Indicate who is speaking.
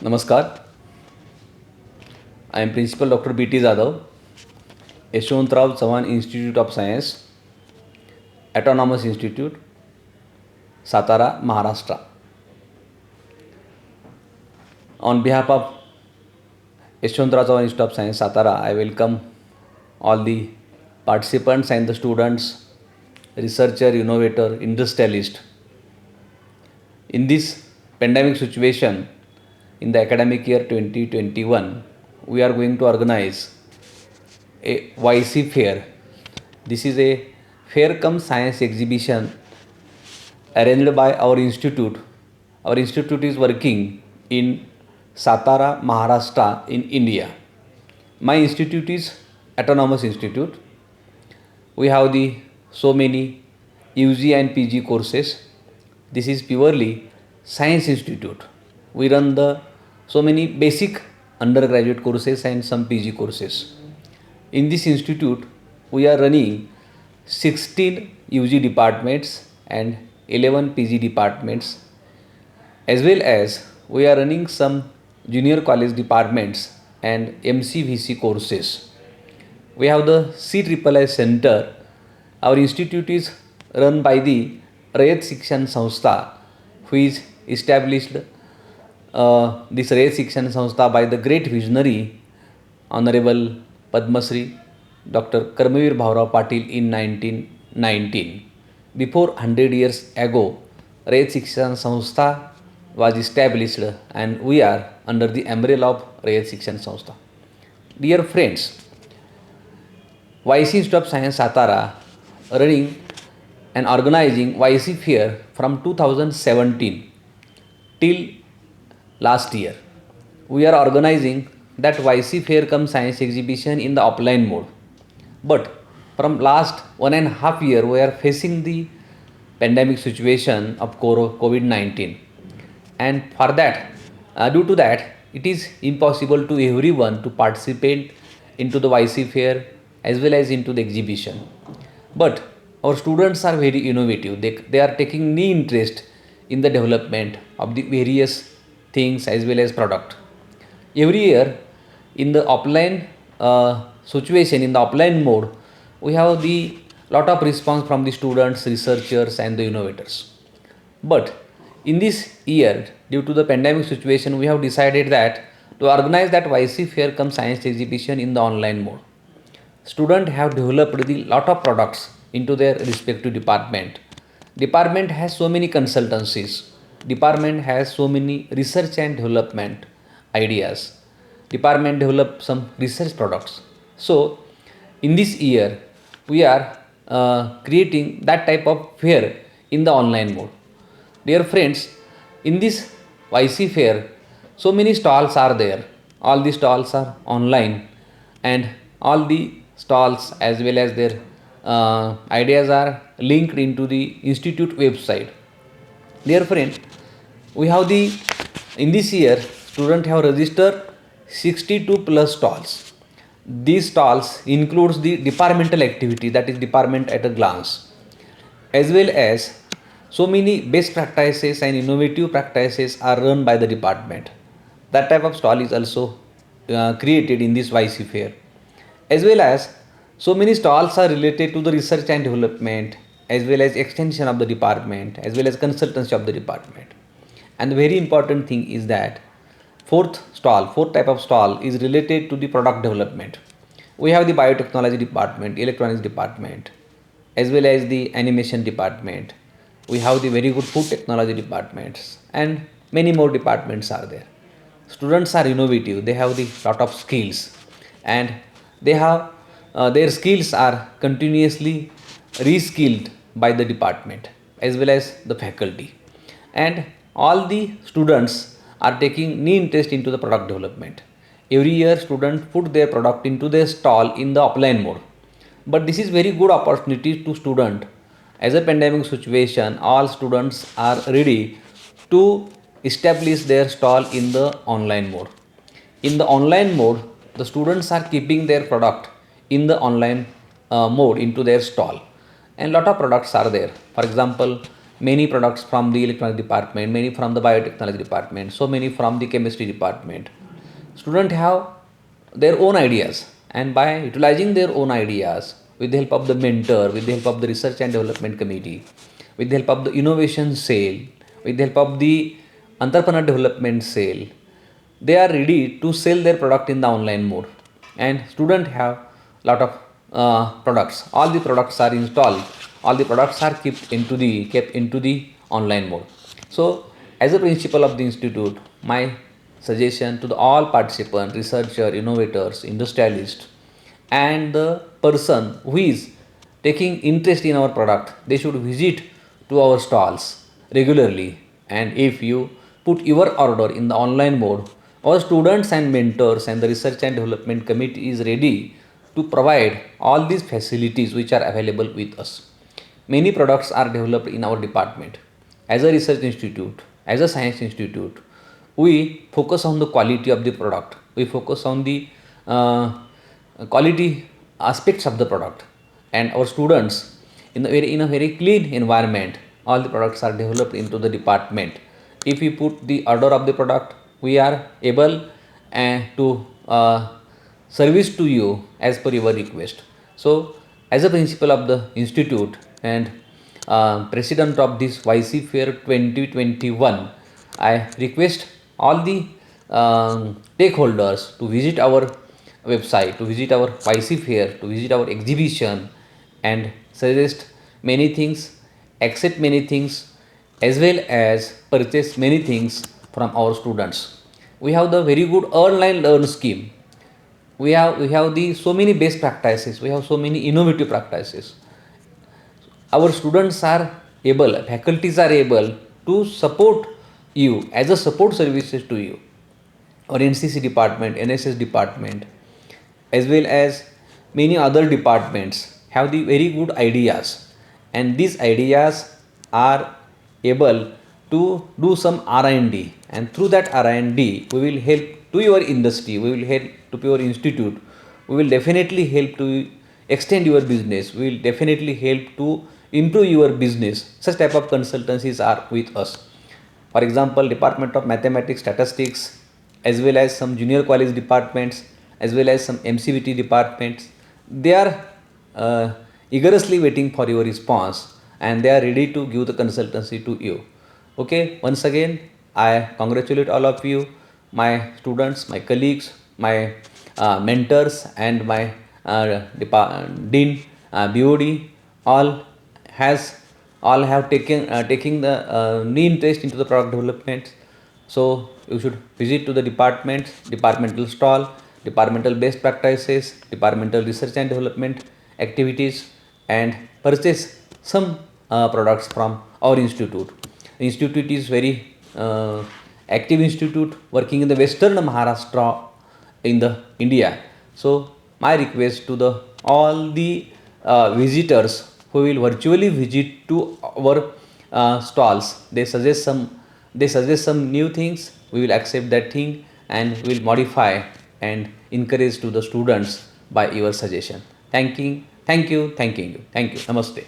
Speaker 1: नमस्कार. I am Principal Dr. B.T. Jadhav, Yashwantrao Chavan Institute of Science, Autonomous Institute, Satara, Maharashtra. On behalf of Yashwantrao Chavan Institute of Science, Satara, I welcome all the participants and the students, researcher, innovator, industrialist. In this pandemic situation, in the academic year 2021, we are going to organize a YC fair. This is a fair cum science exhibition arranged by our institute. Our institute is working in Satara, Maharashtra in India. My institute is Autonomous Institute. We have the so many UG and PG courses. This is purely science institute. We run the so many basic undergraduate courses and some PG courses. In this institute, we are running 16 UG departments and 11 PG departments, as well as we are running some junior college departments and MCVC courses. We have the CIII Center. Our institute is run by the Rayat Shikshan Sanstha, who is established this Rayat Shikshan Sanstha by the great visionary Honorable Padma Shri Dr. Karmavir Bhaurao Patil in 1919. Before 100 years ago, Rayat Shikshan Sanstha was established and we are under the umbrella of Rayat Shikshan Sanstha. Dear friends, YC Institute of Science Satara running and organizing YC fair from 2017 till last year. We are organizing that YC fair cum science exhibition in the offline mode. But from last 1.5 years, we are facing the pandemic situation of COVID-19. And for that, due to that, it is impossible to everyone to participate into the YC fair as well as into the exhibition. But our students are very innovative. They are taking new interest in the development of the various things as well as product. Every year in the offline situation, in the offline mode, we have the lot of response from the students, researchers and the innovators. But in this year, due to the pandemic situation, we have decided that to organize that YC fair cum science exhibition in the online mode. Students have developed the lot of products into their respective department. Department has so many consultancies. Department has so many research and development ideas. Department develop some research products. So in this year, we are creating that type of fair in the online mode. Dear friends, in this YC fair, so many stalls are there. All the stalls are online and all the stalls as well as their ideas are linked into the institute website. Dear friend, we have in this year, students have registered 62 plus stalls. These stalls includes the departmental activity, that is department at a glance, as well as so many best practices and innovative practices are run by the department. That type of stall is also created in this YC fair, as well as so many stalls are related to the research and development, as well as extension of the department, as well as consultancy of the department. And the very important thing is that fourth type of stall is related to the product development. We have the biotechnology department, electronics department, as well as the animation department. We have the very good food technology departments and many more departments are there. Students are innovative. They have the lot of skills and they have their skills are continuously reskilled by the department as well as the faculty. And all the students are taking new interest into the product development. Every year students put their product into their stall in the offline mode. But this is very good opportunity to student. As a pandemic situation, all students are ready to establish their stall in the online mode. In the online mode, the students are keeping their product in the online mode into their stall, and lot of products are there. For example, many products from the electronic department, many from the biotechnology department, so many from the chemistry department. Students have their own ideas, and by utilizing their own ideas with the help of the mentor, with the help of the research and development committee, with the help of the innovation cell, with the help of the entrepreneur development cell, they are ready to sell their product in the online mode. And students have lot of products. All the products are installed, all the products are kept into the online mode. So as a principal of the institute, my suggestion to the all participants, researcher, innovators, industrialists, and the person who is taking interest in our product, they should visit to our stalls regularly. And if you put your order in the online mode, our students and mentors and the research and development committee is ready to provide all these facilities which are available with us. Many products are developed in our department. As a research institute, as a science institute, we focus on the quality of the product. We focus on the quality aspects of the product, and our students in a very clean environment, all the products are developed into the department. If we put the order of the product, we are able to service to you as per your request. So as a principal of the institute and president of this YC Fair 2021, I request all the stakeholders to visit our website, to visit our YC Fair, to visit our exhibition, and suggest many things, accept many things, as well as purchase many things from our students. We have the very good online learn scheme. We have the so many best practices. We have so many innovative practices. Our students are able, faculties are able to support you as a support services to you. Our NCC department, NSS department, as well as many other departments have the very good ideas, and these ideas are able to do some R&D, and through that R&D we will help to your industry, we will help to your institute, we will definitely help to extend your business, we will definitely help to improve your business. Such type of consultancies are with us. For example, Department of Mathematics, Statistics, as well as some junior college departments, as well as some MCVT departments, they are eagerly waiting for your response, and they are ready to give the consultancy to you. Okay, once again, I congratulate all of you, my students, my colleagues, my mentors, and my dean, BOD, all has all have taking the new interest into the product development. So you should visit to the department, departmental stall, departmental best practices, departmental research and development activities, and purchase some products from our institute. The institute is very active institute working in the western Maharashtra in the India. So my request to the all the visitors who will virtually visit to our stalls, they suggest some new things, we will accept that thing and we will modify and encourage to the students by your suggestion. Thanking you. Namaste.